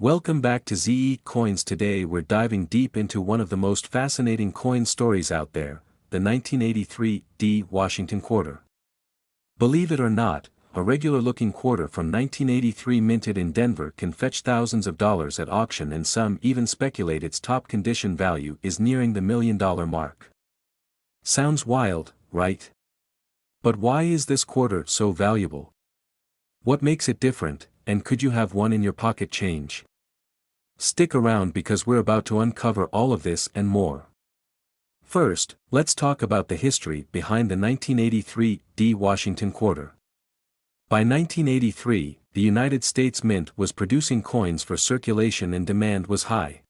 Welcome back to ZE Coins. Today we're diving deep into one of the most fascinating coin stories out there, the 1983 D Washington quarter. Believe it or not, a regular-looking quarter from 1983 minted in Denver can fetch thousands of dollars at auction, and some even speculate its top condition value is nearing the $1 million mark. Sounds wild, right? But why is this quarter so valuable? What makes it different, and could you have one in your pocket change? Stick around because we're about to uncover all of this and more. First, let's talk about the history behind the 1983 D Washington quarter. By 1983, the United States Mint was producing coins for circulation and demand was high.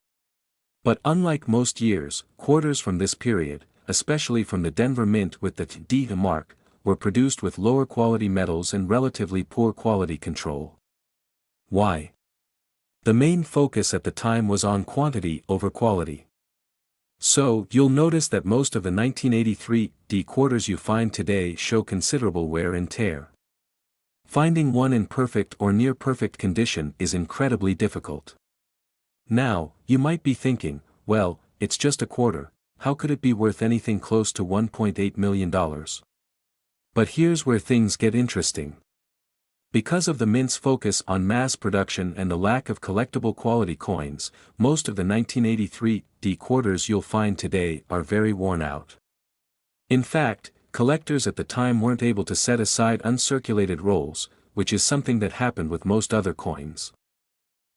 But unlike most years, quarters from this period, especially from the Denver Mint with the D mark, were produced with lower quality metals and relatively poor quality control. Why? The main focus at the time was on quantity over quality. So, you'll notice that most of the 1983 D quarters you find today show considerable wear and tear. Finding one in perfect or near perfect condition is incredibly difficult. Now, you might be thinking, well, it's just a quarter, how could it be worth anything close to $1.8 million? But here's where things get interesting. Because of the Mint's focus on mass production and the lack of collectible quality coins, most of the 1983 D quarters you'll find today are very worn out. In fact, collectors at the time weren't able to set aside uncirculated rolls, which is something that happened with most other coins.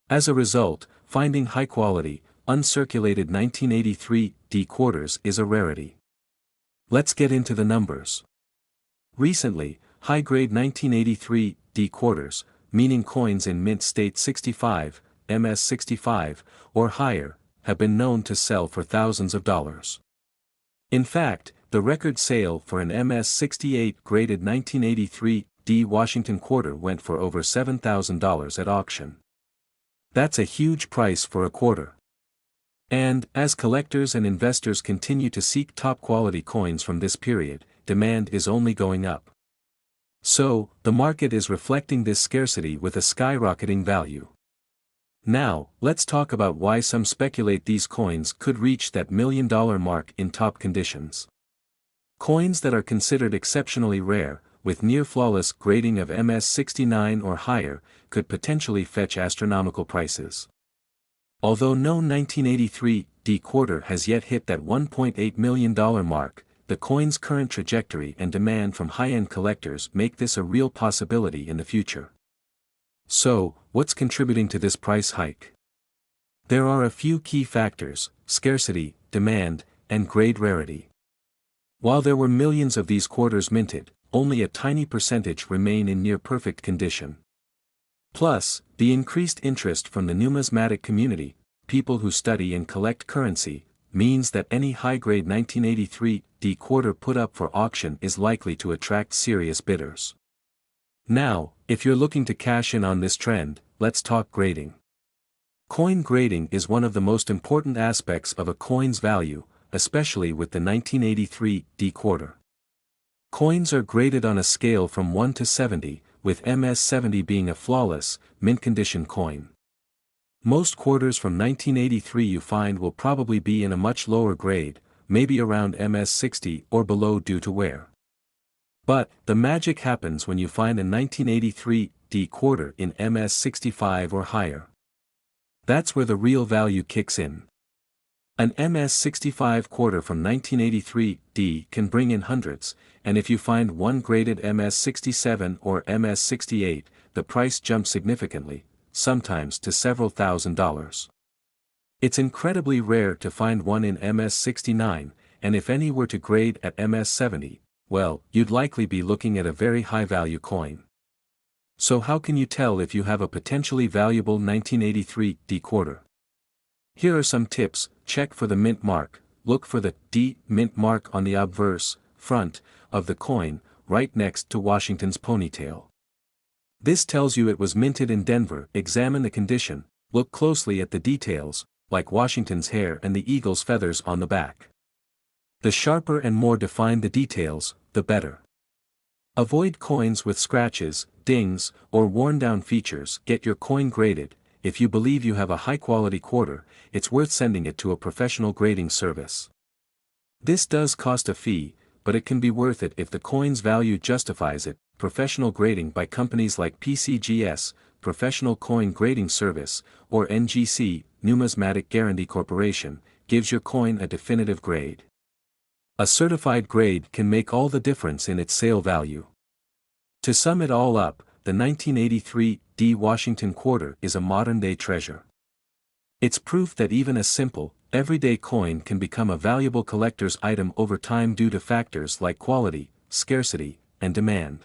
As a result, finding high-quality, uncirculated 1983 D quarters is a rarity. Let's get into the numbers. Recently, high-grade 1983 D quarters, meaning coins in mint state 65, MS 65, or higher, have been known to sell for thousands of dollars. In fact, the record sale for an MS 68 graded 1983 D Washington quarter went for over $7,000 at auction. That's a huge price for a quarter. And, as collectors and investors continue to seek top-quality coins from this period, demand is only going up. So, the market is reflecting this scarcity with a skyrocketing value. Now, let's talk about why some speculate these coins could reach that $1 million mark in top conditions. Coins that are considered exceptionally rare, with near-flawless grading of MS 69 or higher, could potentially fetch astronomical prices. Although no 1983 D quarter has yet hit that $1.8 million mark, the coin's current trajectory and demand from high-end collectors make this a real possibility in the future. So, what's contributing to this price hike? There are a few key factors: scarcity, demand, and grade rarity. While there were millions of these quarters minted, only a tiny percentage remain in near-perfect condition. Plus, the increased interest from the numismatic community, people who study and collect currency, means that any high-grade 1983 D quarter put up for auction is likely to attract serious bidders. Now, if you're looking to cash in on this trend, let's talk grading. Coin grading is one of the most important aspects of a coin's value, especially with the 1983 D quarter. Coins are graded on a scale from 1 to 70, with MS 70 being a flawless, mint-condition coin. Most quarters from 1983 you find will probably be in a much lower grade, maybe around MS 60 or below due to wear. But, the magic happens when you find a 1983 D quarter in MS 65 or higher. That's where the real value kicks in. An MS 65 quarter from 1983 D can bring in hundreds, and if you find one graded MS 67 or MS 68, the price jumps significantly, sometimes to several $1,000s. It's incredibly rare to find one in MS 69, and if any were to grade at MS 70, well, you'd likely be looking at a very high-value coin. So how can you tell if you have a potentially valuable 1983 D quarter? Here are some tips: check for the mint mark, look for the D mint mark on the obverse, front, of the coin, right next to Washington's ponytail. This tells you it was minted in Denver. Examine the condition, look closely at the details, like Washington's hair and the eagle's feathers on the back. The sharper and more defined the details, the better. Avoid coins with scratches, dings, or worn-down features. Get your coin graded, if you believe you have a high-quality quarter, it's worth sending it to a professional grading service. This does cost a fee, but it can be worth it if the coin's value justifies it. Professional grading by companies like PCGS, Professional Coin Grading Service, or NGC, Numismatic Guarantee Corporation, gives your coin a definitive grade. A certified grade can make all the difference in its sale value. To sum it all up, the 1983 D Washington quarter is a modern-day treasure. It's proof that even a simple, everyday coin can become a valuable collector's item over time due to factors like quality, scarcity, and demand.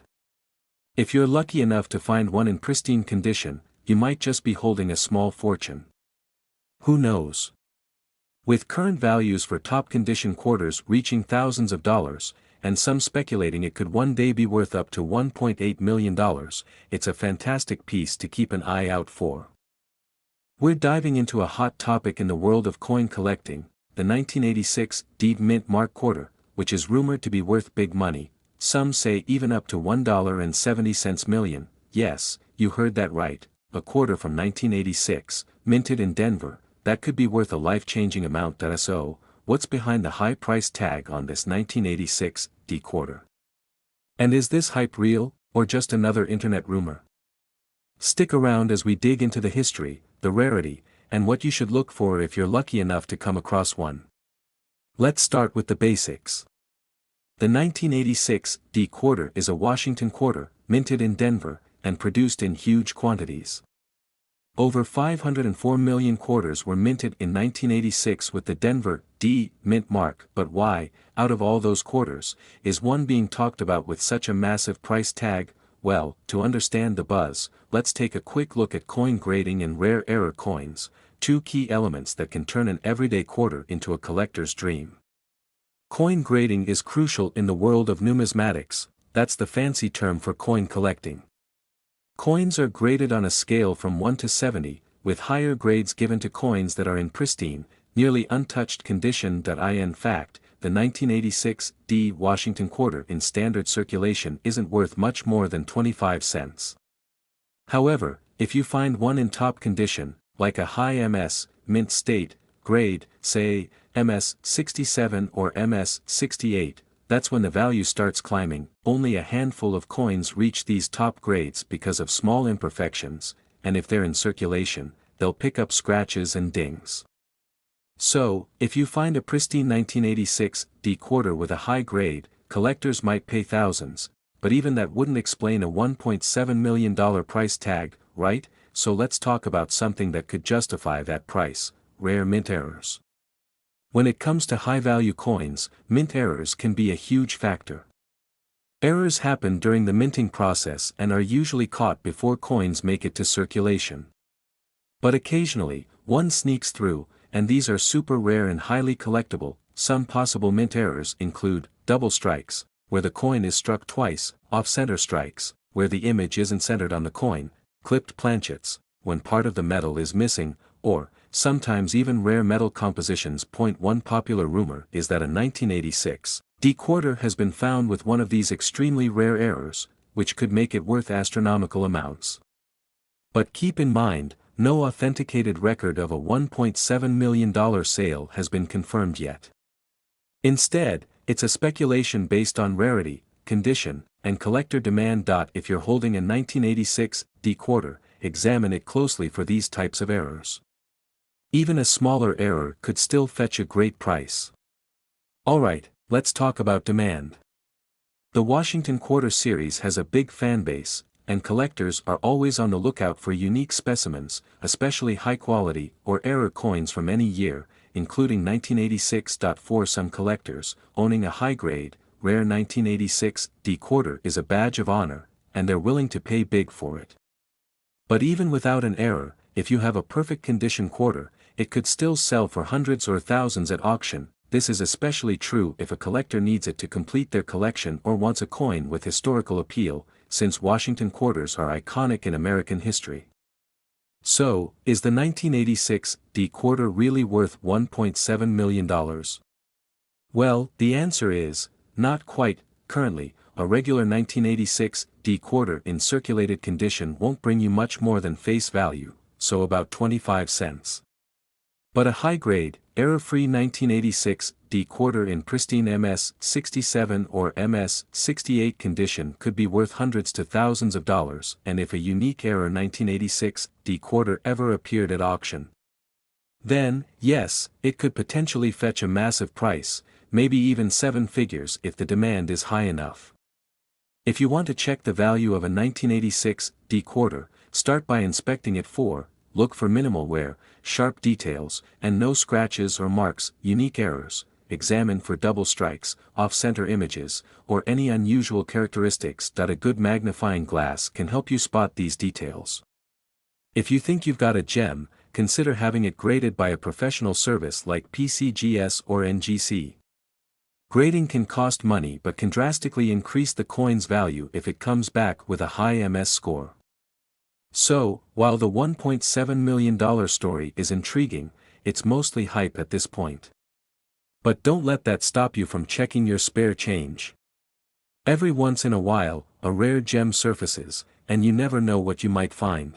If you're lucky enough to find one in pristine condition, you might just be holding a small fortune. Who knows? With current values for top-condition quarters reaching thousands of dollars, and some speculating it could one day be worth up to $1.8 million, it's a fantastic piece to keep an eye out for. We're diving into a hot topic in the world of coin collecting, the 1986 D Mint Mark quarter, which is rumored to be worth big money, some say even up to $1.70 million. Yes, you heard that right, a quarter from 1986, minted in Denver, that could be worth a life-changing amount. So, what's behind the high price tag on this 1986 D quarter? And is this hype real, or just another internet rumor? Stick around as we dig into the history, the rarity, and what you should look for if you're lucky enough to come across one. Let's start with the basics. The 1986 D quarter is a Washington quarter, minted in Denver, and produced in huge quantities. Over 504 million quarters were minted in 1986 with the Denver D Mint mark. But why, out of all those quarters, is one being talked about with such a massive price tag? Well, to understand the buzz, let's take a quick look at coin grading and rare error coins, two key elements that can turn an everyday quarter into a collector's dream. Coin grading is crucial in the world of numismatics, that's the fancy term for coin collecting. Coins are graded on a scale from 1 to 70, with higher grades given to coins that are in pristine, nearly untouched condition. In fact, the 1986 D Washington quarter in standard circulation isn't worth much more than 25 cents. However, if you find one in top condition, like a high MS, mint state, grade, say, MS 67 or MS 68, that's when the value starts climbing. Only a handful of coins reach these top grades because of small imperfections, and if they're in circulation, they'll pick up scratches and dings. So, if you find a pristine 1986 D quarter with a high grade, collectors might pay thousands, but even that wouldn't explain a $1.7 million price tag, right? So let's talk about something that could justify that price: rare mint errors. When it comes to high-value coins, mint errors can be a huge factor. Errors happen during the minting process and are usually caught before coins make it to circulation. But occasionally, one sneaks through, and these are super rare and highly collectible. Some possible mint errors include double strikes, where the coin is struck twice, off-center strikes, where the image isn't centered on the coin, clipped planchets, when part of the metal is missing, or, sometimes even rare metal compositions. One popular rumor is that a 1986 D quarter has been found with one of these extremely rare errors, which could make it worth astronomical amounts. But keep in mind, no authenticated record of a $1.7 million sale has been confirmed yet. Instead, it's a speculation based on rarity, condition, and collector demand. If you're holding a 1986 D quarter, examine it closely for these types of errors. Even a smaller error could still fetch a great price. Alright, let's talk about demand. The Washington Quarter series has a big fan base, and collectors are always on the lookout for unique specimens, especially high-quality or error coins from any year, including 1986. For some collectors, owning a high-grade, rare 1986 D quarter is a badge of honor, and they're willing to pay big for it. But even without an error, if you have a perfect condition quarter, it could still sell for hundreds or thousands at auction. This is especially true if a collector needs it to complete their collection or wants a coin with historical appeal, since Washington quarters are iconic in American history. So, is the 1986 D quarter really worth $1.7 million? Well, the answer is, not quite. Currently, a regular 1986 D quarter in circulated condition won't bring you much more than face value, so about 25 cents. But a high-grade, error-free 1986 D quarter in pristine MS-67 or MS-68 condition could be worth hundreds to thousands of dollars, and if a unique error 1986 D quarter ever appeared at auction, then, yes, it could potentially fetch a massive price, maybe even seven figures if the demand is high enough. If you want to check the value of a 1986 D quarter, start by inspecting it for, look for minimal wear, sharp details, and no scratches or marks, unique errors, examine for double strikes, off-center images, or any unusual characteristics that a good magnifying glass can help you spot these details. If you think you've got a gem, consider having it graded by a professional service like PCGS or NGC. Grading can cost money but can drastically increase the coin's value if it comes back with a high MS score. So, while the $1.7 million story is intriguing, it's mostly hype at this point. But don't let that stop you from checking your spare change. Every once in a while, a rare gem surfaces, and you never know what you might find.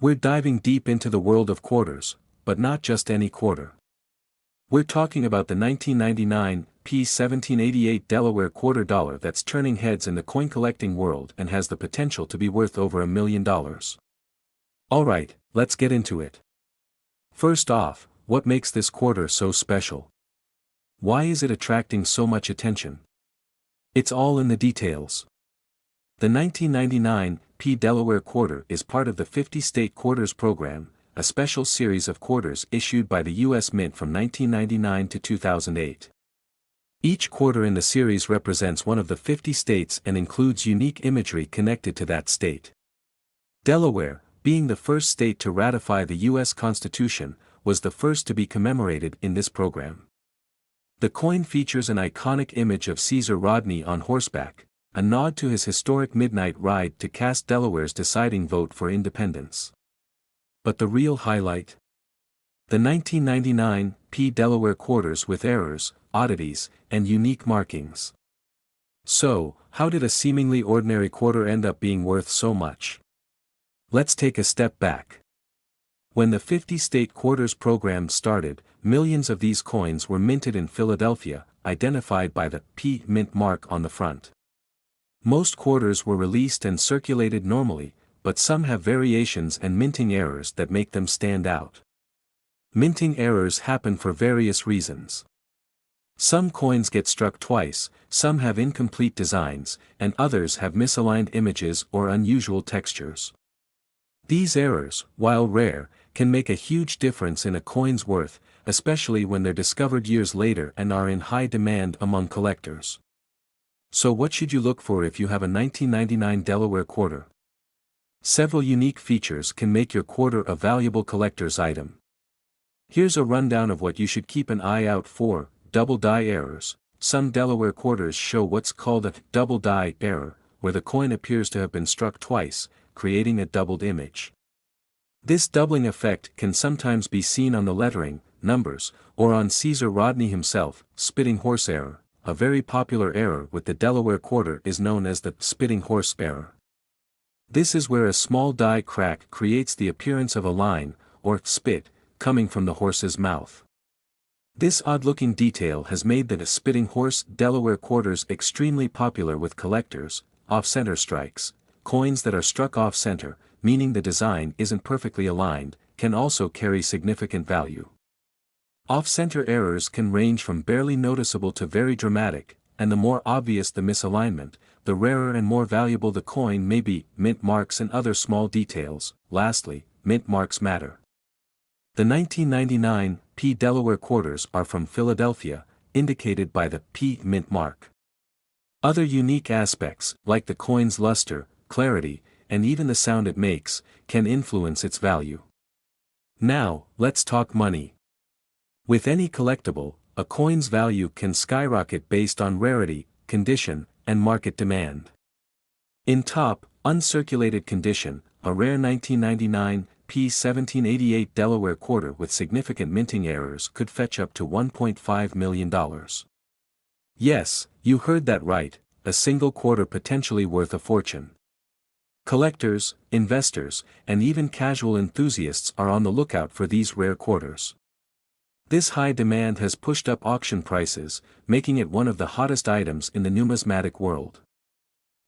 We're diving deep into the world of quarters, but not just any quarter. We're talking about the 1999 P 1788 Delaware quarter dollar that's turning heads in the coin collecting world and has the potential to be worth over $1 million. Alright, let's get into it. First off, what makes this quarter so special? Why is it attracting so much attention? It's all in the details. The 1999 P Delaware quarter is part of the 50-state quarters program, a special series of quarters issued by the U.S. Mint from 1999 to 2008. Each quarter in the series represents one of the 50 states and includes unique imagery connected to that state. Delaware, being the first state to ratify the U.S. Constitution, was the first to be commemorated in this program. The coin features an iconic image of Caesar Rodney on horseback, a nod to his historic midnight ride to cast Delaware's deciding vote for independence. But the real highlight? The 1999 P Delaware quarters with errors, oddities, and unique markings. So, how did a seemingly ordinary quarter end up being worth so much? Let's take a step back. When the 50-state quarters program started, millions of these coins were minted in Philadelphia, identified by the P Mint mark on the front. Most quarters were released and circulated normally, but some have variations and minting errors that make them stand out. Minting errors happen for various reasons. Some coins get struck twice, some have incomplete designs, and others have misaligned images or unusual textures. These errors, while rare, can make a huge difference in a coin's worth, especially when they're discovered years later and are in high demand among collectors. So what should you look for if you have a 1999 Delaware quarter? Several unique features can make your quarter a valuable collector's item. Here's a rundown of what you should keep an eye out for. Double die errors. Some Delaware quarters show what's called a double die error, where the coin appears to have been struck twice, creating a doubled image. This doubling effect can sometimes be seen on the lettering, numbers, or on Caesar Rodney himself. Spitting horse error. A very popular error with the Delaware quarter is known as the spitting horse error. This is where a small die crack creates the appearance of a line, or spit, coming from the horse's mouth. This odd-looking detail has made the spitting horse Delaware quarters extremely popular with collectors. Off-center strikes. Coins that are struck off-center, meaning the design isn't perfectly aligned, can also carry significant value. Off-center errors can range from barely noticeable to very dramatic, and the more obvious the misalignment, the rarer and more valuable the coin may be. Mint marks and other small details. Lastly, mint marks matter. The 1999 P Delaware quarters are from Philadelphia, indicated by the P Mint mark. Other unique aspects, like the coin's luster, clarity, and even the sound it makes, can influence its value. Now, let's talk money. With any collectible, a coin's value can skyrocket based on rarity, condition, and market demand. In top, uncirculated condition, a rare 1999 P 1788 Delaware quarter with significant minting errors could fetch up to $1.5 million. Yes, you heard that right, a single quarter potentially worth a fortune. Collectors, investors, and even casual enthusiasts are on the lookout for these rare quarters. This high demand has pushed up auction prices, making it one of the hottest items in the numismatic world.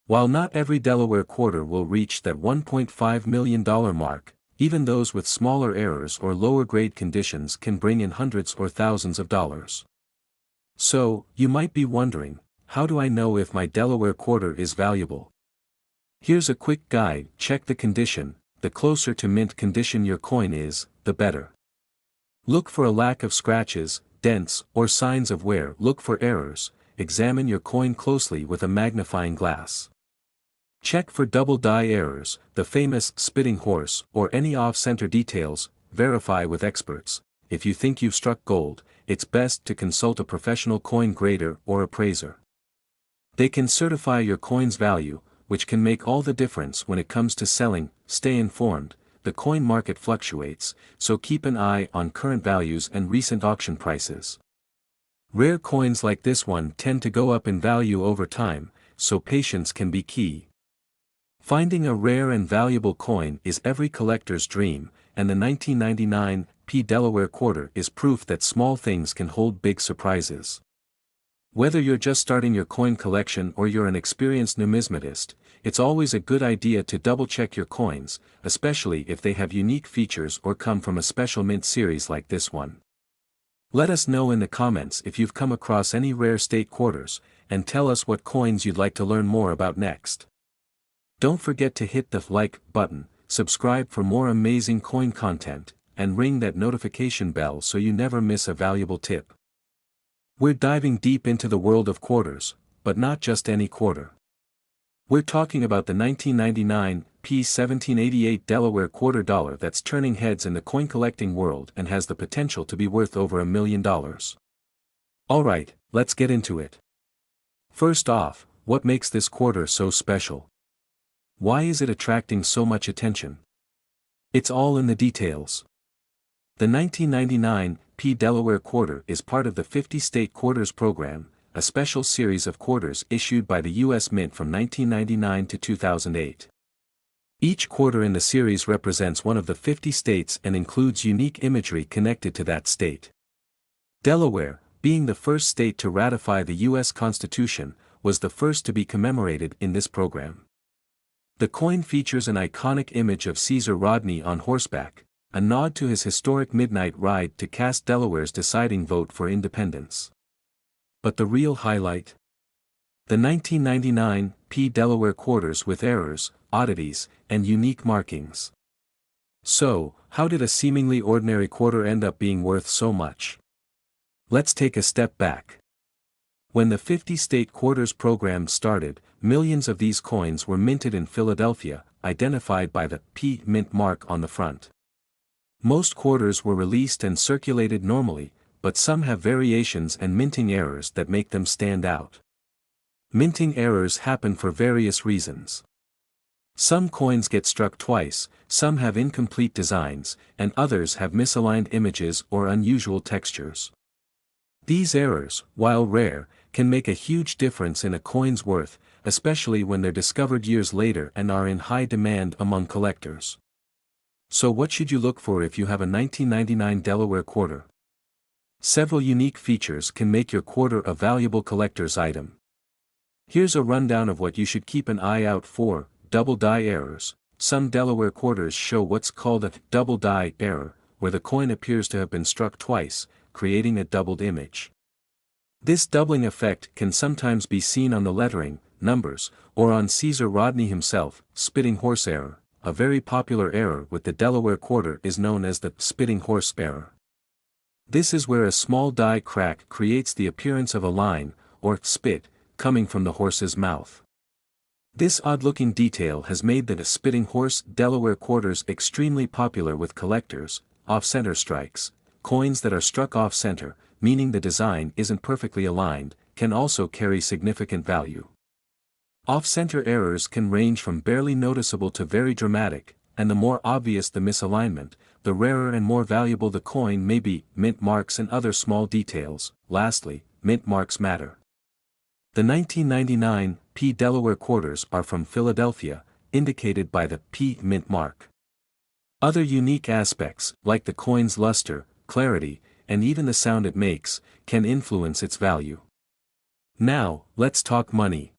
While not every Delaware quarter will reach that $1.5 million mark, even those with smaller errors or lower-grade conditions can bring in hundreds or thousands of dollars. So, you might be wondering, how do I know if my Delaware quarter is valuable? Here's a quick guide: check the condition. The closer to mint condition your coin is, the better. Look for a lack of scratches, dents, or signs of wear. Look for errors. Examine your coin closely with a magnifying glass. Check for double die errors, the famous spitting horse, or any off-center details. Verify with experts. If you think you've struck gold, it's best to consult a professional coin grader or appraiser. They can certify your coin's value, which can make all the difference when it comes to selling. Stay informed. The coin market fluctuates, so keep an eye on current values and recent auction prices. Rare coins like this one tend to go up in value over time, so patience can be key. Finding a rare and valuable coin is every collector's dream, and the 1999 P Delaware quarter is proof that small things can hold big surprises. Whether you're just starting your coin collection or you're an experienced numismatist, it's always a good idea to double-check your coins, especially if they have unique features or come from a special mint series like this one. Let us know in the comments if you've come across any rare state quarters, and tell us what coins you'd like to learn more about next. Don't forget to hit the like button, subscribe for more amazing coin content, and ring that notification bell so you never miss a valuable tip. We're diving deep into the world of quarters, but not just any quarter. We're talking about the 1999 P 1788 Delaware quarter dollar that's turning heads in the coin collecting world and has the potential to be worth over $1 million. Alright, let's get into it. First off, what makes this quarter so special? Why is it attracting so much attention? It's all in the details. The 1999 P Delaware quarter is part of the 50 State Quarters program, a special series of quarters issued by the U.S. Mint from 1999 to 2008. Each quarter in the series represents one of the 50 states and includes unique imagery connected to that state. Delaware, being the first state to ratify the U.S. Constitution, was the first to be commemorated in this program. The coin features an iconic image of Caesar Rodney on horseback, a nod to his historic midnight ride to cast Delaware's deciding vote for independence. But the real highlight? The 1999 P Delaware quarters with errors, oddities, and unique markings. So, how did a seemingly ordinary quarter end up being worth so much? Let's take a step back. When the 50 State Quarters program started, millions of these coins were minted in Philadelphia, identified by the P Mint mark on the front. Most quarters were released and circulated normally, but some have variations and minting errors that make them stand out. Minting errors happen for various reasons. Some coins get struck twice, some have incomplete designs, and others have misaligned images or unusual textures. These errors, while rare, can make a huge difference in a coin's worth, especially when they're discovered years later and are in high demand among collectors. So what should you look for if you have a 1999 Delaware quarter? Several unique features can make your quarter a valuable collector's item. Here's a rundown of what you should keep an eye out for. Double die errors. Some Delaware quarters show what's called a double die error, where the coin appears to have been struck twice, creating a doubled image. This doubling effect can sometimes be seen on the lettering, numbers, or on Caesar Rodney himself. Spitting horse error. A very popular error with the Delaware quarter is known as the spitting horse error. This is where a small die crack creates the appearance of a line, or spit, coming from the horse's mouth. This odd-looking detail has made the spitting horse Delaware quarters extremely popular with collectors. Off-center strikes. Coins that are struck off-center, meaning the design isn't perfectly aligned, can also carry significant value. Off-center errors can range from barely noticeable to very dramatic, and the more obvious the misalignment, the rarer and more valuable the coin may be. Mint marks and other small details. Lastly, mint marks matter. The 1999 P Delaware quarters are from Philadelphia, indicated by the P mint mark. Other unique aspects, like the coin's luster, clarity, and even the sound it makes, can influence its value. Now, let's talk money.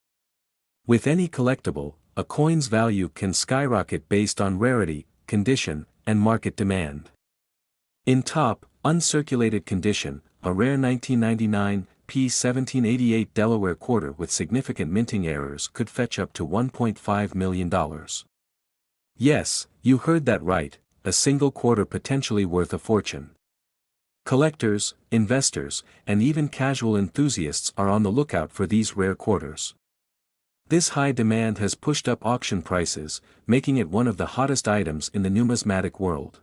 With any collectible, a coin's value can skyrocket based on rarity, condition, and market demand. In top, uncirculated condition, a rare 1999 P 1788 Delaware quarter with significant minting errors could fetch up to $1.5 million. Yes, you heard that right, a single quarter potentially worth a fortune. Collectors, investors, and even casual enthusiasts are on the lookout for these rare quarters. This high demand has pushed up auction prices, making it one of the hottest items in the numismatic world.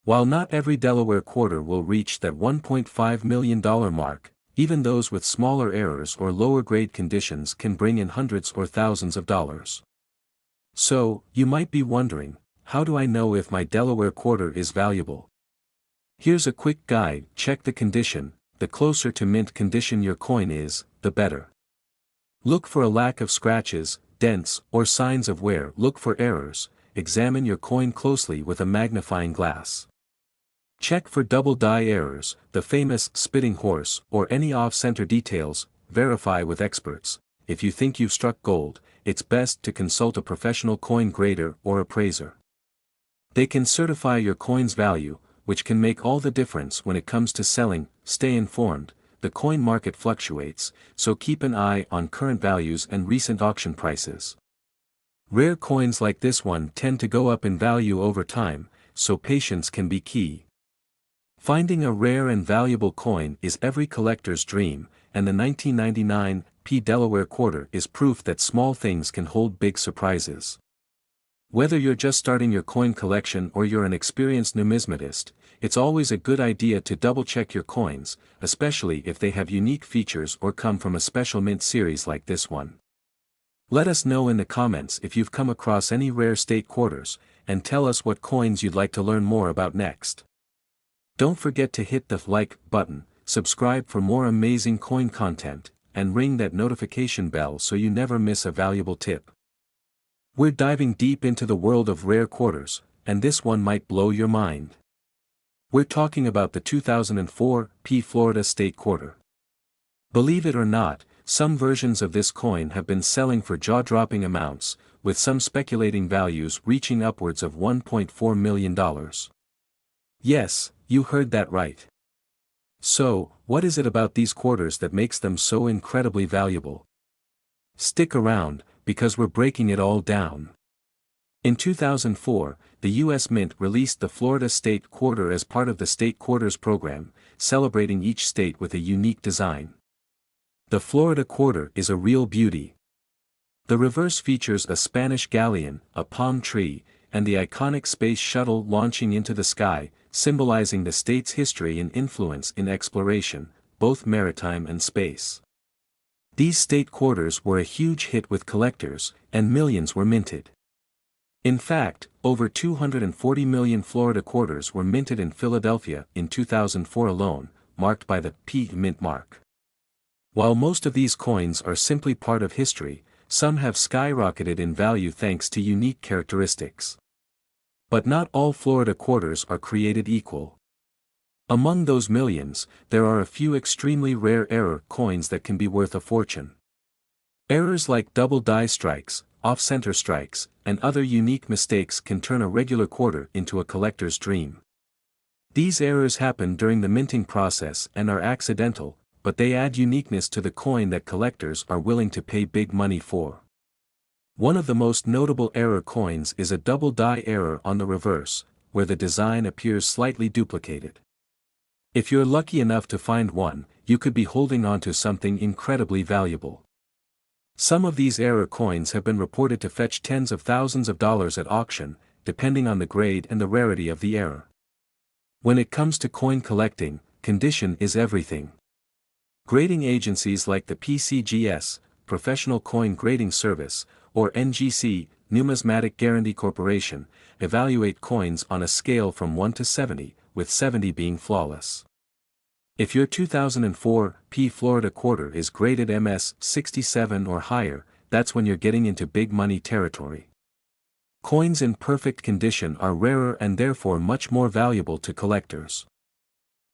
While not every Delaware quarter will reach that $1.5 million mark, even those with smaller errors or lower-grade conditions can bring in hundreds or thousands of dollars. So, you might be wondering, how do I know if my Delaware quarter is valuable? Here's a quick guide: check the condition. The closer to mint condition your coin is, the better. Look for a lack of scratches, dents, or signs of wear. Look for errors. Examine your coin closely with a magnifying glass. Check for double die errors, the famous spitting horse, or any off-center details. Verify with experts. If you think you've struck gold, it's best to consult a professional coin grader or appraiser. They can certify your coin's value, which can make all the difference when it comes to selling. Stay informed. The coin market fluctuates, so keep an eye on current values and recent auction prices. Rare coins like this one tend to go up in value over time, so patience can be key. Finding a rare and valuable coin is every collector's dream, and the 1999 P Delaware quarter is proof that small things can hold big surprises. Whether you're just starting your coin collection or you're an experienced numismatist, it's always a good idea to double-check your coins, especially if they have unique features or come from a special mint series like this one. Let us know in the comments if you've come across any rare state quarters, and tell us what coins you'd like to learn more about next. Don't forget to hit the like button, subscribe for more amazing coin content, and ring that notification bell so you never miss a valuable tip. We're diving deep into the world of rare quarters, and this one might blow your mind. We're talking about the 2004 P Florida State Quarter. Believe it or not, some versions of this coin have been selling for jaw-dropping amounts, with some speculating values reaching upwards of $1.4 million. Yes, you heard that right. So, what is it about these quarters that makes them so incredibly valuable? Stick around, because we're breaking it all down. In 2004, the U.S. Mint released the Florida State Quarter as part of the State Quarters program, celebrating each state with a unique design. The Florida Quarter is a real beauty. The reverse features a Spanish galleon, a palm tree, and the iconic space shuttle launching into the sky, symbolizing the state's history and influence in exploration, both maritime and space. These state quarters were a huge hit with collectors, and millions were minted. In fact, over 240 million Florida quarters were minted in Philadelphia in 2004 alone, marked by the P mint mark. While most of these coins are simply part of history, some have skyrocketed in value thanks to unique characteristics. But not all Florida quarters are created equal. Among those millions, there are a few extremely rare error coins that can be worth a fortune. Errors like double die strikes, off-center strikes, and other unique mistakes can turn a regular quarter into a collector's dream. These errors happen during the minting process and are accidental, but they add uniqueness to the coin that collectors are willing to pay big money for. One of the most notable error coins is a double die error on the reverse, where the design appears slightly duplicated. If you're lucky enough to find one, you could be holding on to something incredibly valuable. Some of these error coins have been reported to fetch tens of thousands of dollars at auction, depending on the grade and the rarity of the error. When it comes to coin collecting, condition is everything. Grading agencies like the PCGS, Professional Coin Grading Service, or NGC, Numismatic Guarantee Corporation, evaluate coins on a scale from 1 to 70, with 70 being flawless. If your 2004 P Florida quarter is graded MS 67 or higher, that's when you're getting into big money territory. Coins in perfect condition are rarer and therefore much more valuable to collectors.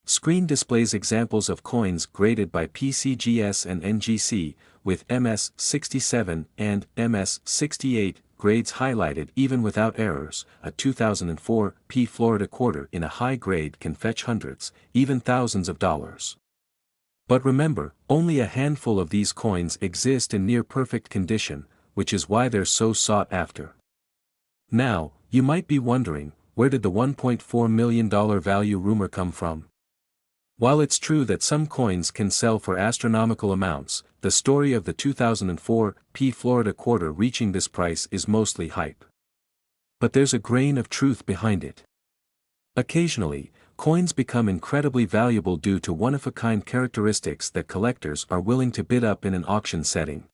Screen displays examples of coins graded by PCGS and NGC, with MS67 and MS68 grades highlighted even without errors. A 2004 P Florida quarter in a high grade can fetch hundreds, even thousands of dollars. But remember, only a handful of these coins exist in near perfect condition, which is why they're so sought after. Now, you might be wondering, where did the $1.4 million value rumor come from? While it's true that some coins can sell for astronomical amounts, the story of the 2004 P Florida quarter reaching this price is mostly hype. But there's a grain of truth behind it. Occasionally, coins become incredibly valuable due to one-of-a-kind characteristics that collectors are willing to bid up in an auction setting.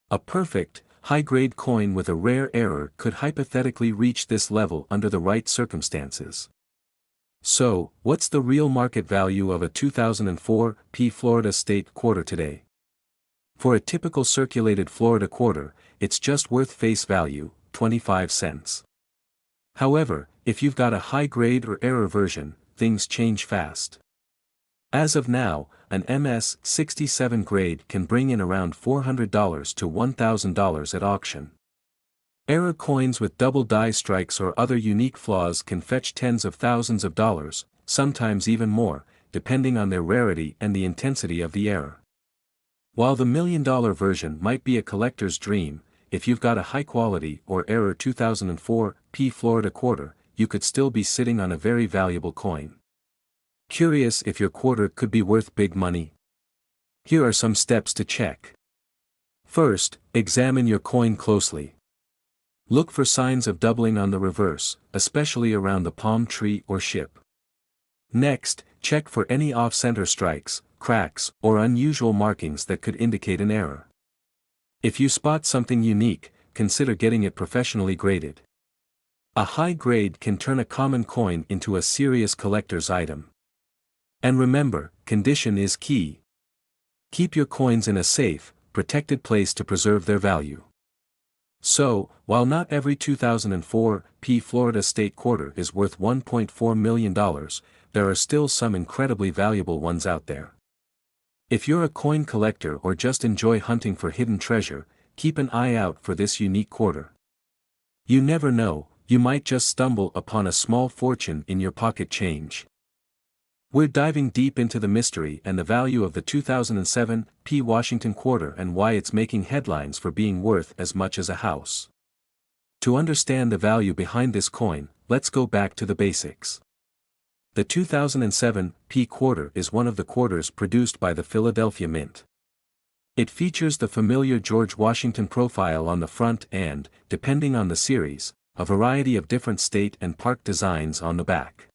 A perfect, high-grade coin with a rare error could hypothetically reach this level under the right circumstances. So, what's the real market value of a 2004 P Florida State quarter today? For a typical circulated Florida quarter, it's just worth face value, 25 cents. However, if you've got a high-grade or error version, things change fast. As of now, an MS67 grade can bring in around $400 to $1,000 at auction. Error coins with double die strikes or other unique flaws can fetch tens of thousands of dollars, sometimes even more, depending on their rarity and the intensity of the error. While the $1 million version might be a collector's dream, if you've got a high-quality or error 2004 P Florida quarter, you could still be sitting on a very valuable coin. Curious if your quarter could be worth big money? Here are some steps to check. First, examine your coin closely. Look for signs of doubling on the reverse, especially around the palm tree or ship. Next, check for any off-center strikes, cracks, or unusual markings that could indicate an error. If you spot something unique, consider getting it professionally graded. A high grade can turn a common coin into a serious collector's item. And remember, condition is key. Keep your coins in a safe, protected place to preserve their value. So, while not every 2004 P Florida State quarter is worth $1.4 million, there are still some incredibly valuable ones out there. If you're a coin collector or just enjoy hunting for hidden treasure, keep an eye out for this unique quarter. You never know, you might just stumble upon a small fortune in your pocket change. We're diving deep into the mystery and the value of the 2007 P Washington quarter and why it's making headlines for being worth as much as a house. To understand the value behind this coin, let's go back to the basics. The 2007 P quarter is one of the quarters produced by the Philadelphia Mint. It features the familiar George Washington profile on the front and, depending on the series, a variety of different state and park designs on the back.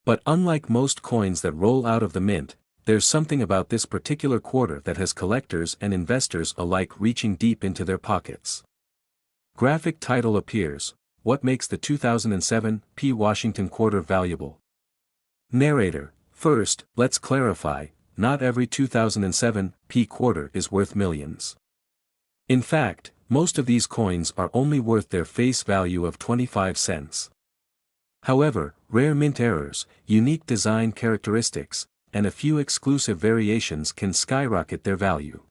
But unlike most coins that roll out of the mint, there's something about this particular quarter that has collectors and investors alike reaching deep into their pockets. Graphic title appears: What makes the 2007 P Washington quarter valuable? Narrator: First, let's clarify, not every 2007 P quarter is worth millions. In fact, most of these coins are only worth their face value of 25 cents. However, rare mint errors, unique design characteristics, and a few exclusive variations can skyrocket their value.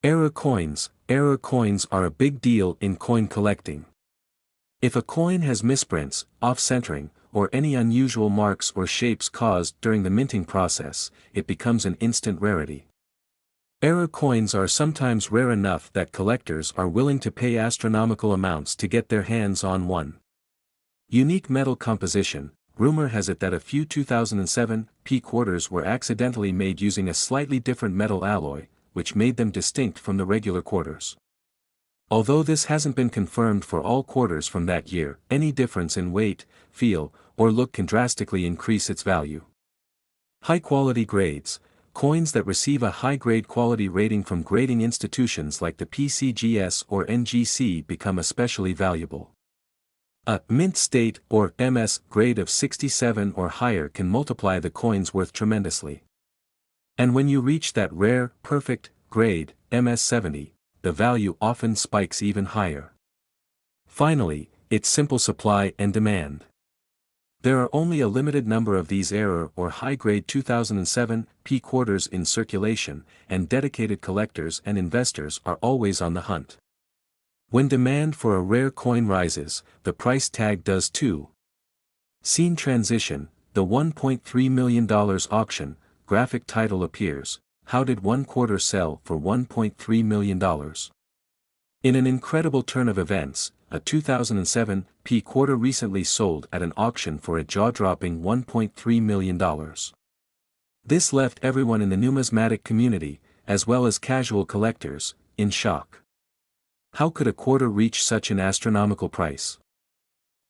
Error coins are a big deal in coin collecting. If a coin has misprints, off-centering, or any unusual marks or shapes caused during the minting process, it becomes an instant rarity. Error coins are sometimes rare enough that collectors are willing to pay astronomical amounts to get their hands on one. Unique metal composition: rumor has it that a few 2007 P quarters were accidentally made using a slightly different metal alloy, which made them distinct from the regular quarters. Although this hasn't been confirmed for all quarters from that year, any difference in weight, feel, or look can drastically increase its value. High-quality grades: coins that receive a high-grade quality rating from grading institutions like the PCGS or NGC become especially valuable. A mint state or MS grade of 67 or higher can multiply the coin's worth tremendously. And when you reach that rare, perfect grade, MS 70, the value often spikes even higher. Finally, its simple supply and demand. There are only a limited number of these error or high-grade 2007 P quarters in circulation, and dedicated collectors and investors are always on the hunt. When demand for a rare coin rises, the price tag does too. Scene transition, the $1.3 million auction, graphic title appears, How did one quarter sell for $1.3 million? In an incredible turn of events, a 2007 P quarter recently sold at an auction for a jaw-dropping $1.3 million. This left everyone in the numismatic community, as well as casual collectors, in shock. How could a quarter reach such an astronomical price?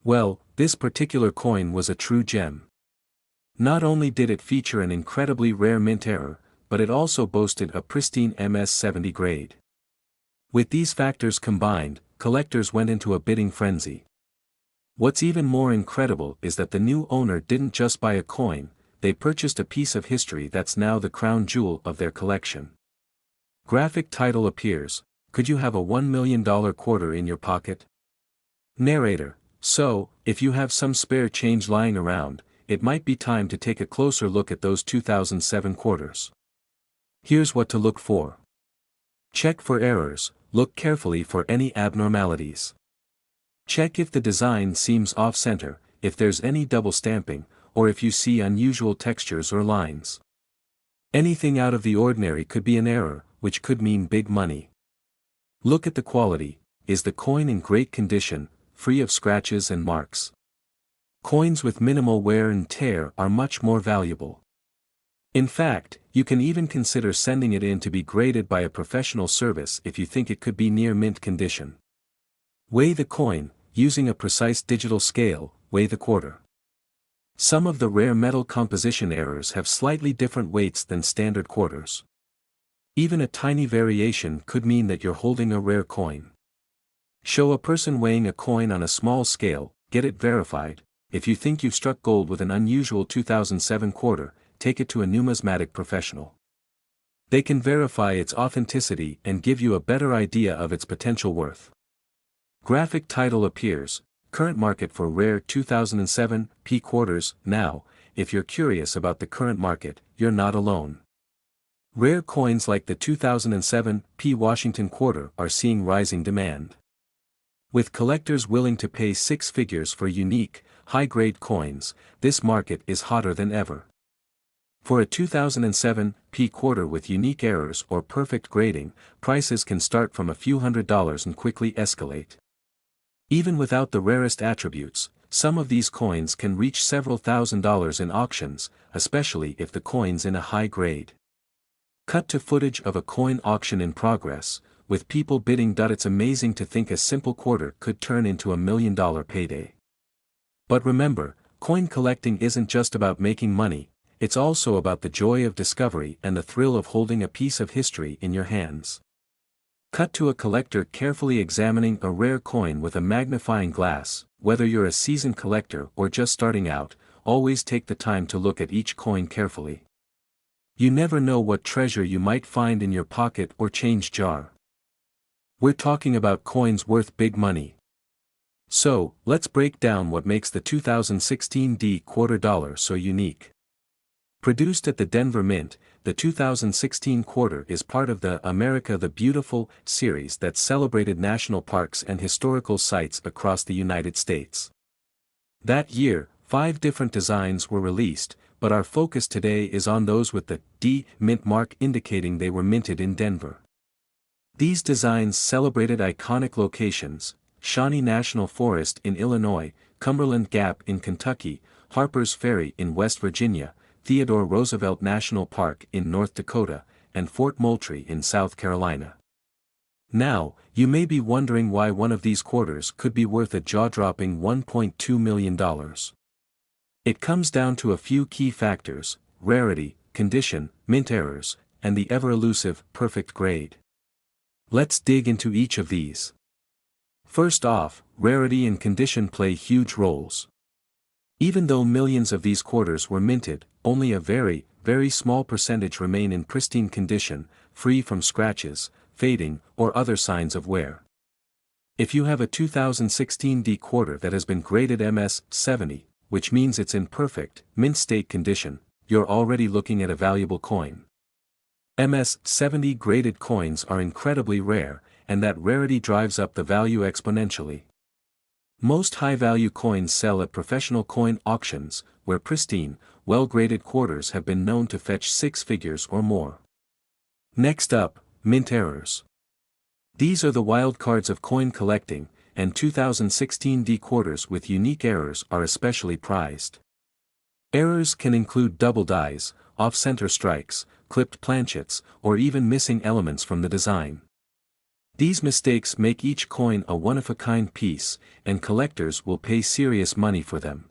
Well, this particular coin was a true gem. Not only did it feature an incredibly rare mint error, but it also boasted a pristine MS-70 grade. With these factors combined, collectors went into a bidding frenzy. What's even more incredible is that the new owner didn't just buy a coin, they purchased a piece of history that's now the crown jewel of their collection. Graphic title appears, Could you have a $1 million quarter in your pocket? Narrator, so, if you have some spare change lying around, it might be time to take a closer look at those 2007 quarters. Here's what to look for. Check for errors, look carefully for any abnormalities. Check if the design seems off-center, if there's any double stamping, or if you see unusual textures or lines. Anything out of the ordinary could be an error, which could mean big money. Look at the quality. Is the coin in great condition, free of scratches and marks? Coins with minimal wear and tear are much more valuable. In fact, you can even consider sending it in to be graded by a professional service if you think it could be near mint condition. Weigh the coin, using a precise digital scale, weigh the quarter. Some of the rare metal composition errors have slightly different weights than standard quarters. Even a tiny variation could mean that you're holding a rare coin. Show a person weighing a coin on a small scale, get it verified. If you think you've struck gold with an unusual 2007 quarter, take it to a numismatic professional. They can verify its authenticity and give you a better idea of its potential worth. Graphic title appears, Current market for rare 2007 P quarters. Now, if you're curious about the current market, you're not alone. Rare coins like the 2007 P Washington quarter are seeing rising demand. With collectors willing to pay six figures for unique, high-grade coins, this market is hotter than ever. For a 2007 P quarter with unique errors or perfect grading, prices can start from a few $100s and quickly escalate. Even without the rarest attributes, some of these coins can reach several $1,000s in auctions, especially if the coin's in a high grade. Cut to footage of a coin auction in progress, with people bidding. It's amazing to think a simple quarter could turn into $1 million payday. But remember, coin collecting isn't just about making money, it's also about the joy of discovery and the thrill of holding a piece of history in your hands. Cut to a collector carefully examining a rare coin with a magnifying glass. Whether you're a seasoned collector or just starting out, always take the time to look at each coin carefully. You never know what treasure you might find in your pocket or change jar. We're talking about coins worth big money. So, let's break down what makes the 2016 D quarter dollar so unique. Produced at the Denver Mint, the 2016 quarter is part of the America the Beautiful series that celebrated national parks and historical sites across the United States. That year, 5 different designs were released, but our focus today is on those with the D mint mark, indicating they were minted in Denver. These designs celebrated iconic locations: Shawnee National Forest in Illinois, Cumberland Gap in Kentucky, Harper's Ferry in West Virginia, Theodore Roosevelt National Park in North Dakota, and Fort Moultrie in South Carolina. Now, you may be wondering why one of these quarters could be worth a jaw-dropping $1.2 million. It comes down to a few key factors: rarity, condition, mint errors, and the ever-elusive perfect grade. Let's dig into each of these. First off, rarity and condition play huge roles. Even though millions of these quarters were minted, only a very, very small percentage remain in pristine condition, free from scratches, fading, or other signs of wear. If you have a 2016 D quarter that has been graded MS-70, which means it's in perfect, mint state condition, you're already looking at a valuable coin. MS-70 graded coins are incredibly rare, and that rarity drives up the value exponentially. Most high-value coins sell at professional coin auctions, where pristine, well-graded quarters have been known to fetch six figures or more. Next up, mint errors. These are the wild cards of coin collecting, and 2016 D quarters with unique errors are especially prized. Errors can include double dies, off-center strikes, clipped planchets, or even missing elements from the design. These mistakes make each coin a one-of-a-kind piece, and collectors will pay serious money for them.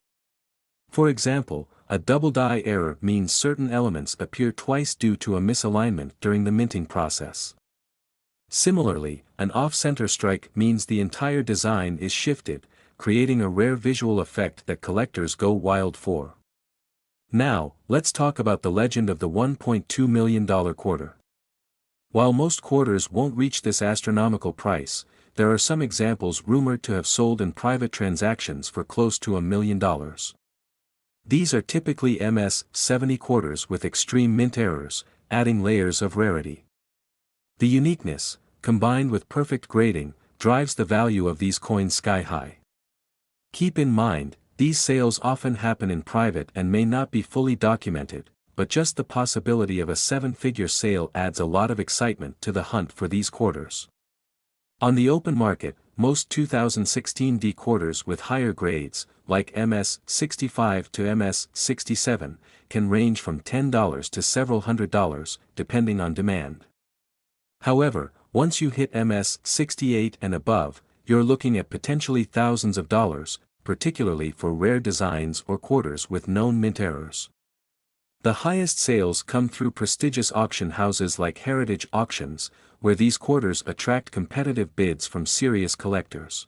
For example, a double die error means certain elements appear twice due to a misalignment during the minting process. Similarly, an off-center strike means the entire design is shifted, creating a rare visual effect that collectors go wild for. Now, let's talk about the legend of the $1.2 million quarter. While most quarters won't reach this astronomical price, there are some examples rumored to have sold in private transactions for close to $1 million. These are typically MS-70 quarters with extreme mint errors, adding layers of rarity. The uniqueness, combined with perfect grading, drives the value of these coins sky high. Keep in mind, these sales often happen in private and may not be fully documented, but just the possibility of a seven-figure sale adds a lot of excitement to the hunt for these quarters. On the open market, most 2016 D quarters with higher grades, like MS-65 to MS-67, can range from $10 to several $100s, depending on demand. However, once you hit MS-68 and above, you're looking at potentially thousands of dollars, particularly for rare designs or quarters with known mint errors. The highest sales come through prestigious auction houses like Heritage Auctions, where these quarters attract competitive bids from serious collectors.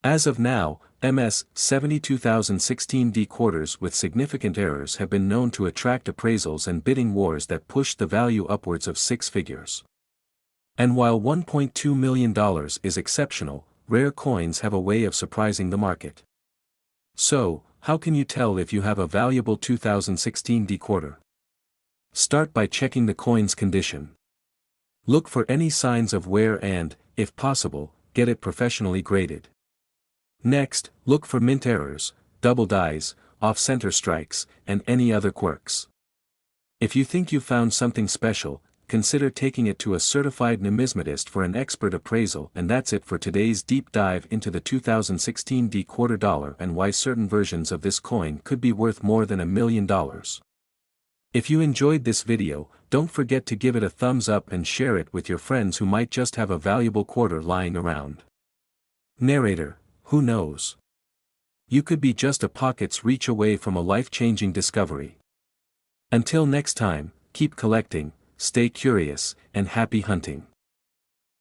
As of now, MS-70 2016 D quarters with significant errors have been known to attract appraisals and bidding wars that push the value upwards of six figures. And while $1.2 million is exceptional, rare coins have a way of surprising the market. So, how can you tell if you have a valuable 2016 D quarter? Start by checking the coin's condition. Look for any signs of wear and, if possible, get it professionally graded. Next, look for mint errors, double dies, off-center strikes, and any other quirks. If you think you've found something special, consider taking it to a certified numismatist for an expert appraisal. And that's it for today's deep dive into the 2016 D quarter dollar and why certain versions of this coin could be worth more than $1 million. If you enjoyed this video, don't forget to give it a thumbs up and share it with your friends who might just have a valuable quarter lying around. Narrator, who knows? You could be just a pocket's reach away from a life-changing discovery. Until next time, keep collecting, stay curious, and happy hunting.